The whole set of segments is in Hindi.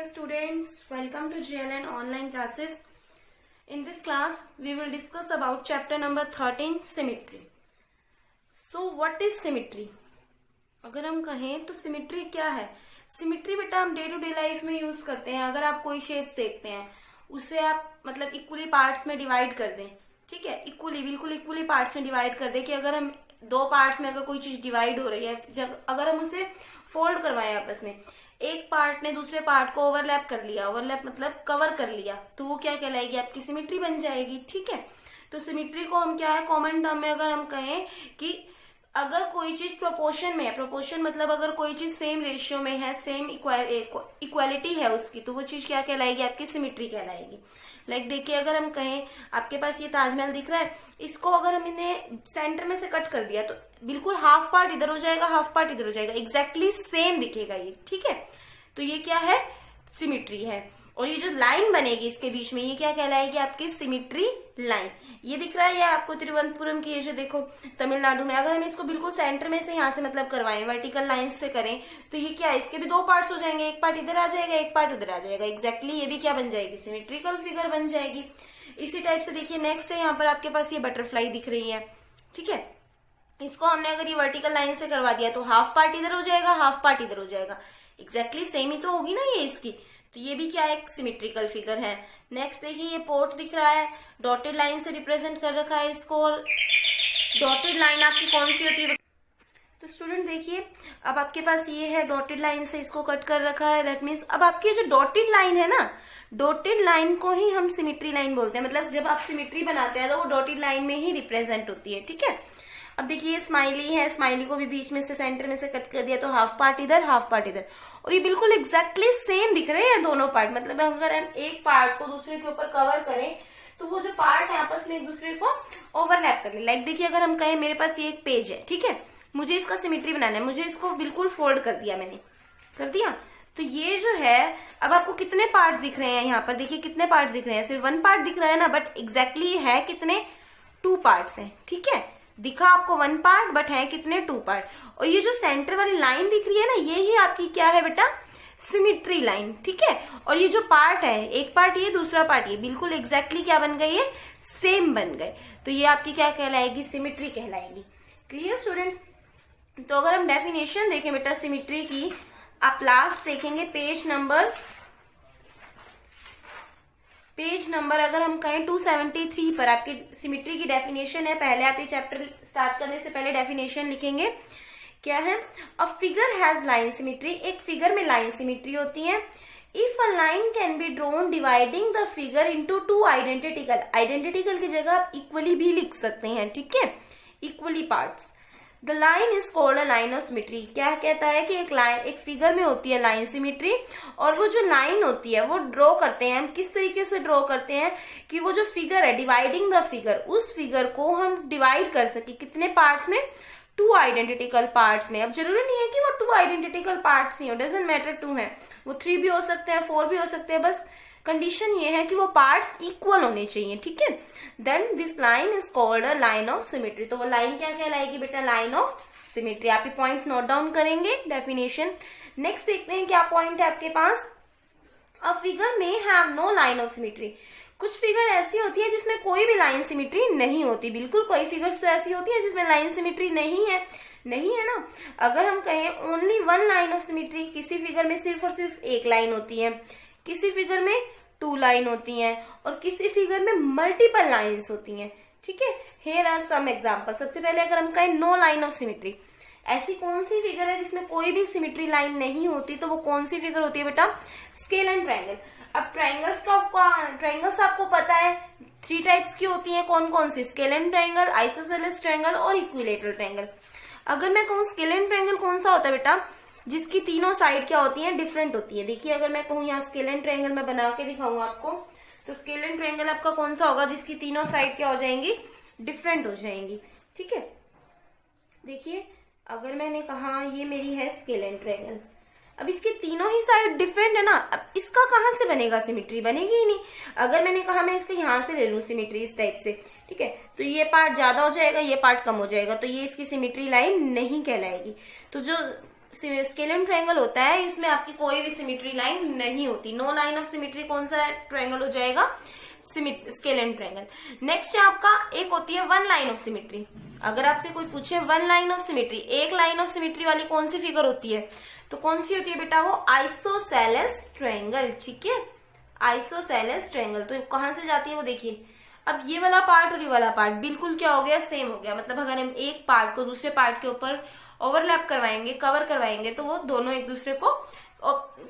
students, welcome to JLN online classes. In this class, we will discuss about chapter number 13, symmetry. So, what is symmetry? अगर हम कहें तो सिमिट्री क्या है? सिमिट्री बेटा हम डे टू डे लाइफ में यूज करते हैं. अगर आप कोई शेप्स देखते हैं उसे आप मतलब इक्वली पार्ट्स में डिवाइड कर दें, ठीक है, इक्वली बिल्कुल इक्वली पार्ट्स में डिवाइड कर दें कि अगर हम दो पार्ट्स में अगर कोई चीज डिवाइड हो रही है, जब अगर हम उसे फोल्ड करवाएं आपस में, एक पार्ट ने दूसरे पार्ट को ओवरलैप कर लिया, ओवरलैप मतलब कवर कर लिया, तो वो क्या कहलाएगी? आपकी सिमिट्री बन जाएगी. ठीक है, तो सिमिट्री को हम क्या है कॉमन टर्म में अगर हम कहें कि अगर कोई चीज प्रोपोर्शन में है, प्रोपोर्शन मतलब अगर कोई चीज सेम रेशियो में है, सेम इक्वालिटी है उसकी, तो वो चीज क्या कहलाएगी? आपकी सिमिट्री कहलाएगी. लाइक देखिए, अगर हम कहें आपके पास ये ताजमहल दिख रहा है, इसको अगर हम इन्हें सेंटर में से कट कर दिया तो बिल्कुल हाफ पार्ट इधर हो जाएगा, हाफ पार्ट इधर हो जाएगा, एग्जैक्टली सेम दिखेगा ये. ठीक है, तो ये क्या है? सिमिट्री है. और ये जो लाइन बनेगी इसके बीच में, ये क्या कहलाएगी? आपकी सिमिट्री लाइन. ये दिख रहा है, ये आपको तिरुवनंतपुरम की, ये जो देखो तमिलनाडु में, अगर हम इसको बिल्कुल सेंटर में से यहाँ से मतलब करवाएं, वर्टिकल लाइन से करें, तो ये क्या है? इसके भी दो पार्ट्स हो जाएंगे, एक पार्ट इधर आ जाएगा, एक पार्ट उधर आ जाएगा. एग्जैक्टली ये भी क्या बन जाएगी? सिमेट्रिकल फिगर बन जाएगी. इसी टाइप से देखिए नेक्स्ट है, यहाँ पर आपके पास ये बटरफ्लाई दिख रही है. ठीक है, इसको हमने अगर ये वर्टिकल लाइन से करवा दिया तो हाफ पार्ट इधर हो जाएगा, हाफ पार्ट इधर हो जाएगा. एग्जैक्टली सेम ही तो होगी ना ये इसकी. तो ये भी क्या है? एक सिमेट्रिकल फिगर है. नेक्स्ट देखिए, ये पोर्ट दिख रहा है, डॉटेड लाइन से रिप्रेजेंट कर रखा है इसको. और डॉटेड लाइन आपकी कौन सी होती है? तो स्टूडेंट देखिए, अब आपके पास ये है, डॉटेड लाइन से इसको कट कर रखा है. दैट मीन्स अब आपकी जो डॉटेड लाइन है ना, डॉटेड लाइन को ही हम सिमेट्री लाइन बोलते हैं. मतलब जब आप सिमेट्री बनाते हैं तो वो डॉटेड लाइन में ही रिप्रेजेंट होती है. ठीक है, अब देखिए ये स्माइली है, स्माइली को भी बीच में से सेंटर में से कट कर दिया तो हाफ पार्ट इधर, हाफ पार्ट इधर, और ये बिल्कुल एग्जैक्टली सेम दिख रहे हैं दोनों पार्ट. मतलब अगर हम एक पार्ट को दूसरे के ऊपर कवर करें तो वो जो पार्ट है आपस में एक दूसरे को ओवरलैप कर ले. लाइक देखिए, अगर हम कहें मेरे पास ये एक पेज है, ठीक है, मुझे इसका सिमेट्री बनाना है, मुझे इसको बिल्कुल फोल्ड कर दिया, मैंने कर दिया, तो ये जो है अब आपको कितने पार्ट दिख रहे हैं? यहाँ पर देखिए कितने पार्ट दिख रहे हैं, सिर्फ वन पार्ट दिख रहा है ना, बट एग्जैक्टली है कितने? 2 पार्ट्स हैं. ठीक है, दिखा आपको 1 पार्ट बट है कितने? 2 पार्ट. और ये जो सेंटर वाली लाइन दिख रही है ना, ये ही आपकी क्या है बेटा? Symmetry line. ठीक है, और ये जो पार्ट है, एक पार्ट ये, दूसरा पार्ट ये, बिल्कुल एग्जैक्टली क्या बन गए? ये सेम बन गए. तो ये आपकी क्या कहलाएगी? सिमिट्री कहलाएगी. Clear students? तो अगर हम डेफिनेशन देखें बेटा सिमिट्री की, आप लास्ट देखेंगे पेज नंबर अगर हम कहें 273 पर आपकी सिमिट्री की डेफिनेशन है. पहले आप ये चैप्टर स्टार्ट करने से पहले डेफिनेशन लिखेंगे. क्या है? A figure has line symmetry. एक फिगर में लाइन सिमिट्री होती है. If a line can be drawn dividing the figure into 2 identical की जगह आप इक्वली भी लिख सकते हैं. ठीक है, equally parts. The line is called a line of symmetry. क्या कहता है कि एक फिगर में होती है लाइन सिमिट्री, और वो जो लाइन होती है वो ड्रॉ करते हैं हम. किस तरीके से ड्रॉ करते हैं कि वो जो फिगर है, डिवाइडिंग द फिगर, उस फिगर को हम डिवाइड कर सके कितने पार्ट्स में? 2 आइडेंटिकल पार्ट्स में. अब जरूरी नहीं है कि वो 2 आइडेंटिकल पार्ट्स ही हो, डजंट मैटर 2 है, वो 3 भी हो सकते हैं, 4 भी हो सकते हैं, बस कंडीशन ये है कि वो पार्ट्स इक्वल होने चाहिए. ठीक है, then this line is called a line of symmetry. तो वो लाइन क्या कहलाएगी बेटा? Line of symmetry. आप ये पॉइंट नोट डाउन करेंगे, डेफिनेशन. नेक्स्ट देखते हैं क्या पॉइंट है आपके पास. अ फिगर में have no line of symmetry. कुछ फिगर ऐसी होती है जिसमें कोई भी लाइन सिमेट्री नहीं होती. बिल्कुल कोई फिगर्स तो ऐसी होती है जिसमें लाइन सिमेट्री नहीं है ना. अगर हम कहें ओनली 1 लाइन ऑफ सिमेट्री, किसी फिगर में सिर्फ और सिर्फ एक लाइन होती है, किसी फिगर में 2 लाइन होती हैं, और किसी फिगर में मल्टीपल लाइंस होती हैं. ठीक है, हेयर आर सम एग्जांपल. सबसे पहले अगर हम कहें नो लाइन ऑफ सिमेट्री, ऐसी कौन सी फिगर है जिसमें कोई भी सिमेट्री लाइन नहीं होती? तो वो कौन सी फिगर होती है बेटा? Scale and triangle. अब ट्रायंगल्स आपको पता है 3 टाइप्स की होती हैं. कौन कौन सी? Scalene triangle, isosceles triangle और इक्विलेटरल ट्रायंगल. अगर मैं कहूँ स्केल एंड ट्रायंगल कौन सा होता है बेटा? जिसकी तीनों साइड क्या होती हैं? डिफरेंट होती है. देखिए, अगर मैं कहूँ यहाँ स्केल एंड ट्रायंगल में बना के दिखाऊंगा आपको, तो स्केल एंड ट्रायंगल आपका कौन सा होगा? जिसकी तीनों साइड क्या हो जाएंगी? डिफरेंट हो जाएंगी. ठीक है, देखिए अगर मैंने कहा ये मेरी है स्केल एंड ट्रायंगल, अब इसके तीनों ही साइड डिफरेंट है ना, अब इसका कहाँ से बनेगा? सिमेट्री बनेगी ही नहीं. अगर मैंने कहा मैं इसके यहाँ से ले लूं सिमेट्री इस टाइप से, ठीक है, तो ये पार्ट ज्यादा हो जाएगा, ये पार्ट कम हो जाएगा, तो ये इसकी सिमेट्री लाइन नहीं कहलाएगी. तो जो स्केलेन ट्रायंगल होता है इसमें आपकी कोई भी सिमेट्री लाइन नहीं होती। नो लाइन ऑफ सिमेट्री कौन सा ट्रायंगल हो जाएगा? Scalene triangle. नेक्स्ट है आपका एक होती है वन लाइन ऑफ सिमेट्री। अगर आपसे कोई पूछे वन लाइन ऑफ सिमेट्री, एक लाइन ऑफ सिमेट्री वाली कौन सी फिगर होती है, तो कौन सी होती है बेटा? वो आइसोसेलेस ट्रायंगल। ठीक है, आइसोसेलेस ट्रायंगल। तो कहां से जाती है वो देखिए। अब ये वाला पार्ट और ये वाला पार्ट बिल्कुल क्या हो गया? सेम हो गया। मतलब अगर हम एक पार्ट को दूसरे पार्ट के ऊपर ओवरलैप करवाएंगे, कवर करवाएंगे, तो वो दोनों एक दूसरे को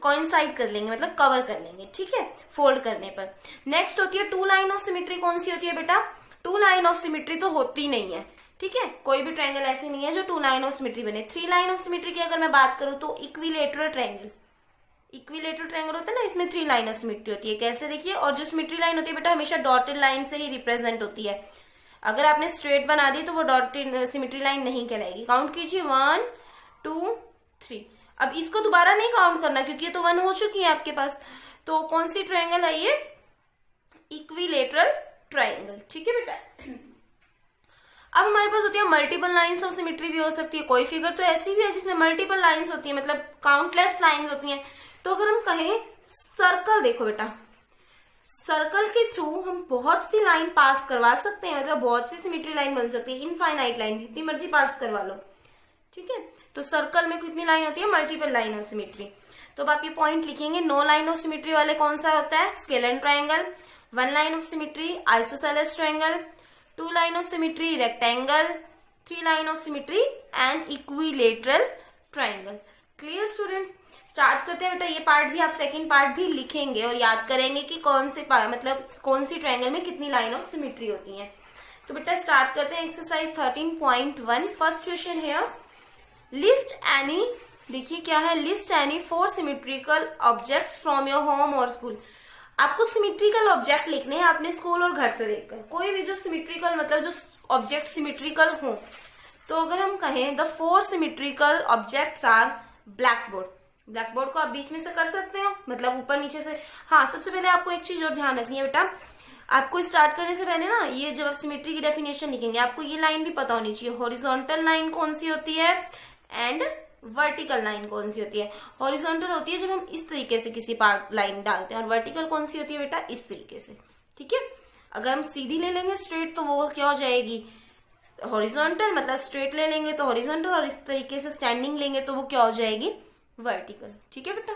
कोइंसाइड कर लेंगे, मतलब कवर कर लेंगे। ठीक है, फोल्ड करने पर। नेक्स्ट होती है टू लाइन ऑफ सिमेट्री। कौन सी होती है बेटा? टू लाइन ऑफ सिमेट्री तो होती नहीं है। ठीक है, कोई भी ट्रायंगल ऐसी नहीं है जो टू लाइन ऑफ सिमेट्री बने। थ्री लाइन ऑफ सिमेट्री की अगर मैं बात करूं तो इक्विलेटरल ट्रायंगल। इक्विलेटरल ट्रायंगल होता है ना, इसमें थ्री लाइन ऑफ सिमेट्री होती है। कैसे देखिए, और जो सिमेट्री लाइन होती है बेटा हमेशा डॉटेड लाइन से ही रिप्रेजेंट होती है। अगर आपने स्ट्रेट बना दी तो वो डॉटेड सिमेट्री लाइन नहीं कहलाएगी। काउंट कीजिए 1 2 3। अब इसको दोबारा नहीं काउंट करना क्योंकि ये तो 1 हो चुकी है आपके पास। तो कौन सी ट्रायंगल है ये? Equilateral triangle. ठीक है बेटा। अब हमारे पास होती है मल्टीपल लाइंस ऑफ सिमेट्री भी हो सकती है। कोई फिगर तो ऐसी भी है जिसमें मल्टीपल लाइंस होती है, मतलब काउंटलेस लाइंस होती हैं। तो अगर हम कहें सर्कल, देखो बेटा, सर्कल के थ्रू हम बहुत सी लाइन पास करवा सकते हैं, मतलब बहुत सी सिमेट्री लाइन बन सकती है। इनफाइनाइट लाइन जितनी मर्जी पास करवा लो। ठीक है, तो सर्कल में कितनी लाइन होती है? Multiple line of symmetry. तो अब आप ये पॉइंट लिखेंगे। नो लाइन ऑफ सिमेट्री वाले कौन सा होता है? Scalene triangle. One line of symmetry isosceles triangle. Two line of symmetry rectangle. Three line of symmetry and equilateral triangle. Clear students? Start करते हैं बेटा। ये पार्ट भी आप सेकंड पार्ट भी लिखेंगे और याद करेंगे कि कौन से मतलब कौन सी ट्रायंगल में कितनी लाइन ऑफ सिमेट्री होती है। तो बेटा स्टार्ट करते हैं एक्सरसाइज 13.1। फर्स्ट क्वेश्चन है लिस्ट एनी, देखिए क्या है, list any 4 symmetrical objects from your home और स्कूल। आपको सिमेट्रिकल ऑब्जेक्ट लिखने हैं अपने स्कूल और घर से देखकर। कोई भी जो सिमेट्रिकल, मतलब जो ऑब्जेक्ट सिमेट्रिकल हो। तो अगर हम कहें the 4 symmetrical objects are black board. Black board को आप बीच में से कर सकते हो, मतलब ऊपर नीचे से। हाँ, सबसे पहले आपको एक चीज और ध्यान रखनी है बेटा, आपको स्टार्ट करने से पहले ना, ये जब आप सिमेट्री की डेफिनेशन लिखेंगे आपको ये लाइन भी पता होनी चाहिए। हॉरिजॉन्टल लाइन कौन सी होती है एंड वर्टिकल लाइन कौन सी होती है। हॉरिजॉन्टल होती है जब हम इस तरीके से किसी पार्ट लाइन डालते हैं, और वर्टिकल कौन सी होती है बेटा? इस तरीके से। ठीक है, अगर हम सीधी ले लेंगे स्ट्रेट तो वो क्या हो जाएगी? हॉरिजॉन्टल। मतलब स्ट्रेट ले लेंगे तो हॉरिजॉन्टल, और इस तरीके से स्टैंडिंग लेंगे तो वो क्या हो जाएगी? वर्टिकल। ठीक है बेटा।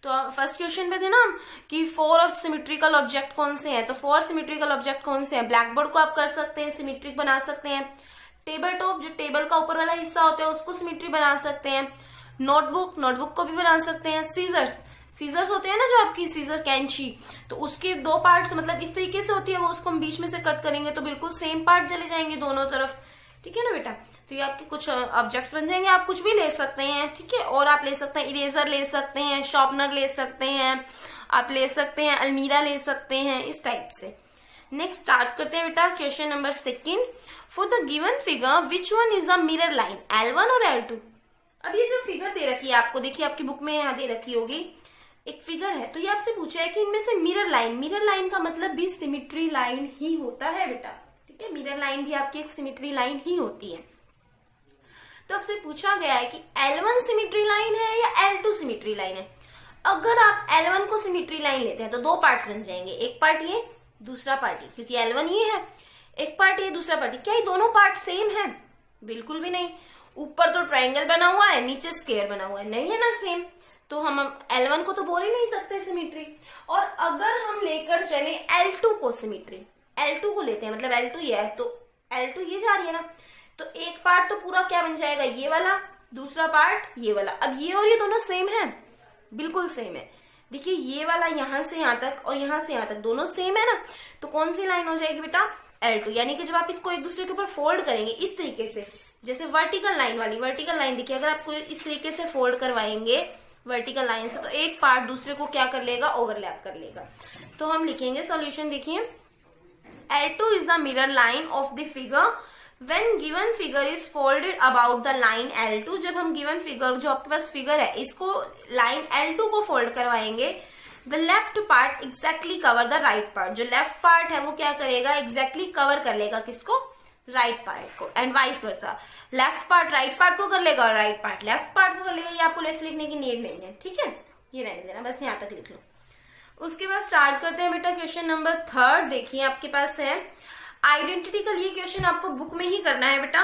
तो फर्स्ट क्वेश्चन पे थे ना हम कि 4 सिमेट्रिकल ऑब्जेक्ट कौन से हैं। तो 4 सिमेट्रिकल ऑब्जेक्ट कौन से हैं? ब्लैक बोर्ड को आप कर सकते हैं, सिमेट्रिक बना सकते हैं। टेबल टॉप, जो टेबल का ऊपर वाला हिस्सा होता है, उसको सिमेट्री बना सकते हैं। नोटबुक, नोटबुक को भी बना सकते हैं। सीजर्स, सीजर्स होते हैं ना जो आपकी सीजर कैंची, तो उसके 2 पार्ट्स, मतलब इस तरीके से होती है वो, उसको हम बीच में से कट करेंगे तो बिल्कुल सेम पार्ट चले जाएंगे दोनों तरफ। ठीक है ना बेटा। तो ये आपके कुछ ऑब्जेक्ट्स बन जाएंगे। आप कुछ भी ले सकते हैं। ठीक है, और आप ले सकते हैं इरेजर ले सकते हैं, शार्पनर ले सकते हैं, आप ले सकते हैं अलमीरा ले सकते हैं, इस टाइप से। नेक्स्ट स्टार्ट करते हैं बेटा question number 2। For the given figure which one is the mirror line, L1 और L2। अब ये जो फिगर दे रखी है आपको, देखिए आपकी बुक में यहाँ दे रखी होगी एक फिगर है, तो ये आपसे पूछा है कि इनमें से मिरर लाइन का मतलब भी सिमेट्री लाइन ही होता है बेटा। ठीक है, मिरर लाइन भी आपकी एक सिमेट्री लाइन ही होती है। तो आपसे पूछा गया है कि L1 सिमेट्री लाइन है या L2 सिमेट्री लाइन है। अगर आप L1 को सिमेट्री लाइन लेते हैं तो 2 पार्ट्स बन जाएंगे, एक पार्ट ये, दूसरा पार्ट ये, क्योंकि L1 ये है, एक पार्ट ये, दूसरा पार्ट ये। क्या ये दोनों पार्ट सेम है? बिल्कुल भी नहीं। ऊपर तो ट्रायंगल बना हुआ है, नीचे स्क्वायर बना हुआ है, नहीं है ना सेम। तो हम L1 को तो बोल ही नहीं सकते सिमेट्री। और अगर हम लेकर चले L2 को सिमेट्री, L2 को लेते हैं, मतलब L2 ये है तो L2 ये जा रही है ना, तो एक पार्ट तो पूरा क्या बन जाएगा? ये वाला, दूसरा पार्ट ये वाला। अब ये और ये दोनों सेम है, बिल्कुल सेम है। देखिए ये वाला यहां से यहां तक और यहां से यहां तक दोनों सेम है ना, तो कौन सी लाइन हो जाएगी बेटा? L2। यानी कि जब आप इसको एक दूसरे के ऊपर फोल्ड करेंगे इस तरीके से, जैसे वर्टिकल लाइन वाली, वर्टिकल लाइन देखिए अगर आपको इस तरीके से फोल्ड करवाएंगे वर्टिकल लाइन से, तो एक पार्ट दूसरे को क्या कर लेगा? ओवरलैप कर लेगा। तो हम लिखेंगे सॉल्यूशन, देखिए L2 is the mirror line of the figure when given figure is folded about the line L2। जब हम given figure, जो आपके पास फिगर है, इसको लाइन L2 को फोल्ड करवाएंगे, the left part exactly cover the right part। जो लेफ्ट पार्ट है वो क्या करेगा? exactly कवर कर लेगा किसको? राइट पार्ट को, and vice versa, left part right part को कर लेगा और राइट पार्ट लेफ्ट पार्ट को कर लेगा। ये आपको ऐसे लिखने की नीड नहीं है, ठीक है, ये रहने देना, बस यहाँ तक लिख लो। उसके बाद स्टार्ट करते हैं बेटा क्वेश्चन नंबर 3। देखिए आपके पास है आइडेंटिटिकल, ये क्वेश्चन आपको बुक में ही करना है बेटा।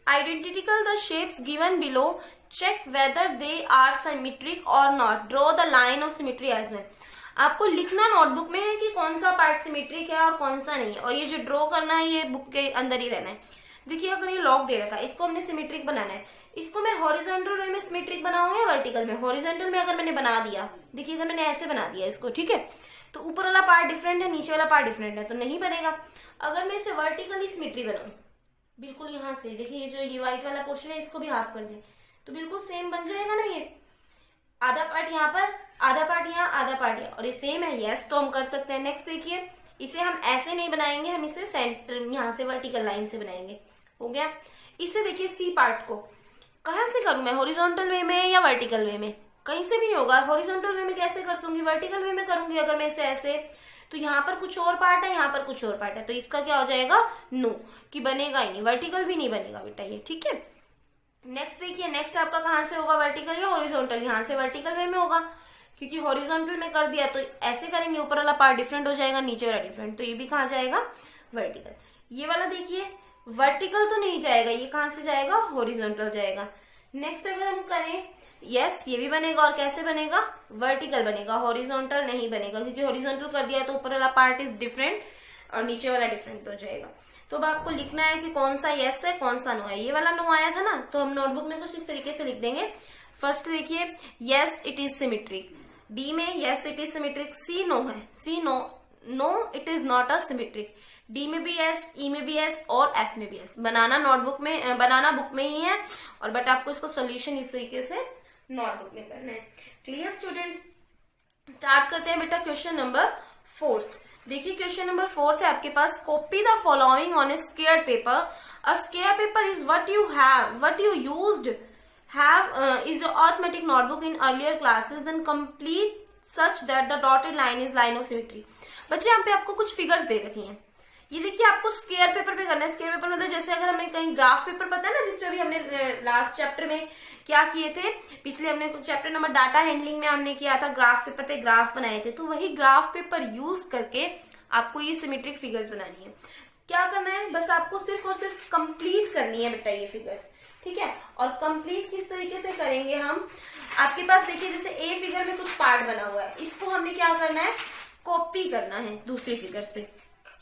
Identify the shapes given below, check whether they are symmetric और not, draw the line of symmetry as well. आपको लिखना नोटबुक में है कि कौन सा पार्ट सिमेट्रिक है और कौन सा नहीं है, और ये जो ड्रॉ करना है ये बुक के अंदर ही रहना है। देखिए अगर ये लॉक दे रखा है, इसको हमने सिमेट्रिक बनाना है, इसको मैं हॉरिजॉन्टल वे में सिमेट्रिक बनाऊंगा या वर्टिकल में? हॉरिजॉन्टल में अगर मैंने बना दिया, देखिए अगर मैंने ऐसे बना दिया इसको, ठीक है, तो ऊपर वाला पार्ट डिफरेंट है, नीचे वाला पार्ट डिफरेंट है, तो नहीं बनेगा। अगर मैं इसे वर्टिकली सिमेट्री बनाऊं, बिल्कुल यहाँ से देखिए ये जो ये व्हाइट वाला पोर्शन है इसको भी हाफ कर दे, तो बिल्कुल सेम बन जाएगा ना। ये आधा पार्ट यहाँ पर, आधा पार्ट यहाँ, आधा पार्ट यहाँ, और ये सेम है, यस, तो हम कर सकते हैं। नेक्स्ट देखिए, इसे हम ऐसे नहीं बनाएंगे, हम इसे सेंटर यहाँ से वर्टिकल लाइन से बनाएंगे। हो गया। इसे देखिए सी पार्ट को कहां से करूं मैं, हॉरिजॉन्टल वे में या वर्टिकल वे में? कहीं से भी नहीं होगा। हॉरिजॉन्टल वे में कैसे कर दूंगी? वर्टिकल वे में करूंगी। अगर मैं इसे ऐसे, तो यहाँ पर कुछ और पार्ट है, यहाँ पर कुछ और पार्ट है, तो इसका क्या हो जाएगा? नो, कि बनेगा ही नहीं, वर्टिकल भी नहीं बनेगा बेटा ये, ठीक है। नेक्स्ट देखिए, नेक्स्ट आपका कहां से होगा, वर्टिकल या हॉरिजॉन्टल? यहाँ से वर्टिकल वे में होगा, क्योंकि हॉरिजॉन्टल में कर दिया तो ऐसे करेंगे, ऊपर वाला पार्ट डिफरेंट हो जाएगा, नीचे वाला डिफरेंट, तो ये भी कहाँ जाएगा? वर्टिकल। ये वाला देखिए वर्टिकल तो नहीं जाएगा, ये कहां से जाएगा? हॉरिजॉन्टल जाएगा। नेक्स्ट अगर हम करें, यस, ये भी बनेगा, और कैसे बनेगा? वर्टिकल बनेगा, हॉरिजॉन्टल नहीं बनेगा, क्योंकि हॉरिजॉन्टल कर दिया तो ऊपर वाला पार्ट इज डिफरेंट और नीचे वाला डिफरेंट हो जाएगा। तो अब आपको लिखना है कि कौन सा यस है, कौन सा नो है। ये वाला नो आया था ना, तो हम नोटबुक में कुछ इस तरीके से लिख देंगे। फर्स्ट देखिए, yes it is symmetric, B में yes it is symmetric, C no है, C no, no it is not a symmetric, D में भी एस, ई में भी एस और एफ में भी एस। बनाना नोटबुक में, बनाना बुक में ही है, और बट आपको इसको सोल्यूशन इस तरीके से नोटबुक में करना है। Clear students? स्टार्ट करते हैं बेटा क्वेश्चन नंबर 4। देखिए क्वेश्चन नंबर 4 है आपके पास, copy the following on a square paper. A square paper is what you have, what you used have is your arithmetic notebook in earlier classes, then complete such that the dotted line is line of symmetry. बच्चे यहाँ पे आपको कुछ फिगर्स दे रखी हैं, ये देखिए आपको स्क्वायर पेपर पे करना है। स्क्वायर पेपर मतलब जैसे अगर हमने कहीं ग्राफ पेपर, पता है ना, जिसपे अभी हमने लास्ट चैप्टर में क्या किए थे, पिछले हमने चैप्टर नंबर डाटा हैंडलिंग में हमने किया था, ग्राफ पेपर पे ग्राफ बनाए थे, तो वही ग्राफ पेपर यूज करके आपको ये सिमेट्रिक फिगर्स बनानी है। क्या करना है, बस आपको सिर्फ और सिर्फ कंप्लीट करनी है बेटा ये फिगर्स, ठीक है। और कंप्लीट किस तरीके से करेंगे हम, आपके पास देखिए जैसे ए फिगर में कुछ पार्ट बना हुआ है, इसको हमने क्या करना है, कॉपी करना है दूसरी फिगर्स पे।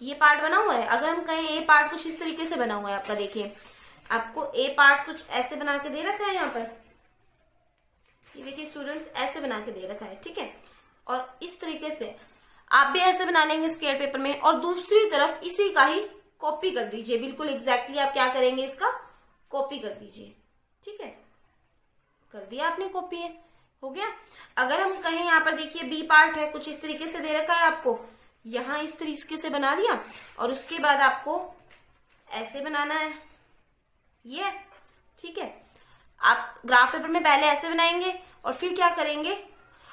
ये पार्ट बना हुआ है, अगर हम कहें ए पार्ट कुछ इस तरीके से बना हुआ है आपका, देखिए आपको ए पार्ट कुछ ऐसे बना के दे रखा है यहाँ पर, ये देखिए स्टूडेंट्स ऐसे बना के दे रखा है, ठीक है। और इस तरीके से आप भी ऐसे बना लेंगे स्क्वायर पेपर में, और दूसरी तरफ इसी का ही कॉपी कर दीजिए, बिल्कुल एग्जैक्टली आप क्या करेंगे, इसका कॉपी कर दीजिए, ठीक है। कर दिया आपने कॉपी, है हो गया। अगर हम कहें यहाँ पर देखिए बी पार्ट है, कुछ इस तरीके से दे रखा है आपको, यहां इस तरीके से बना दिया, और उसके बाद आपको ऐसे बनाना है, ये ठीक है। आप ग्राफ पेपर में पहले ऐसे बनाएंगे और फिर क्या करेंगे,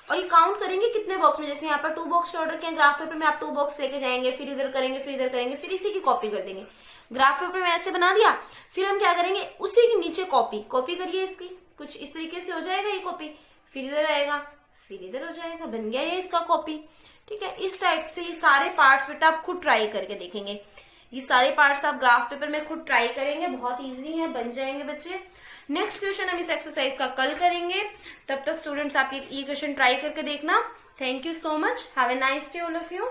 और ये काउंट करेंगे कितने बॉक्स में, जैसे यहाँ पर 2 बॉक्स छोड़ रखे हैं, ग्राफ पेपर में आप 2 बॉक्स लेके जाएंगे, फिर इधर करेंगे, फिर इधर करेंगे, फिर इसी की कॉपी कर देंगे। ग्राफ पेपर में ऐसे बना दिया, फिर हम क्या करेंगे, उसी के नीचे कॉपी करिए इसकी, कुछ इस तरीके से हो जाएगा ये कॉपी, फिर इधर आएगा, फिर इधर हो जाएगा, बन गया ये इसका कॉपी, ठीक है। इस टाइप से ये सारे पार्ट्स बेटा आप खुद ट्राई करके देखेंगे, ये सारे पार्ट्स आप ग्राफ पेपर में खुद ट्राई करेंगे, बहुत इजी है, बन जाएंगे बच्चे। नेक्स्ट क्वेश्चन हम इस एक्सरसाइज का कल करेंगे, तब तक स्टूडेंट्स आप ये क्वेश्चन ट्राई करके देखना। Thank you so much, have a nice day all of you.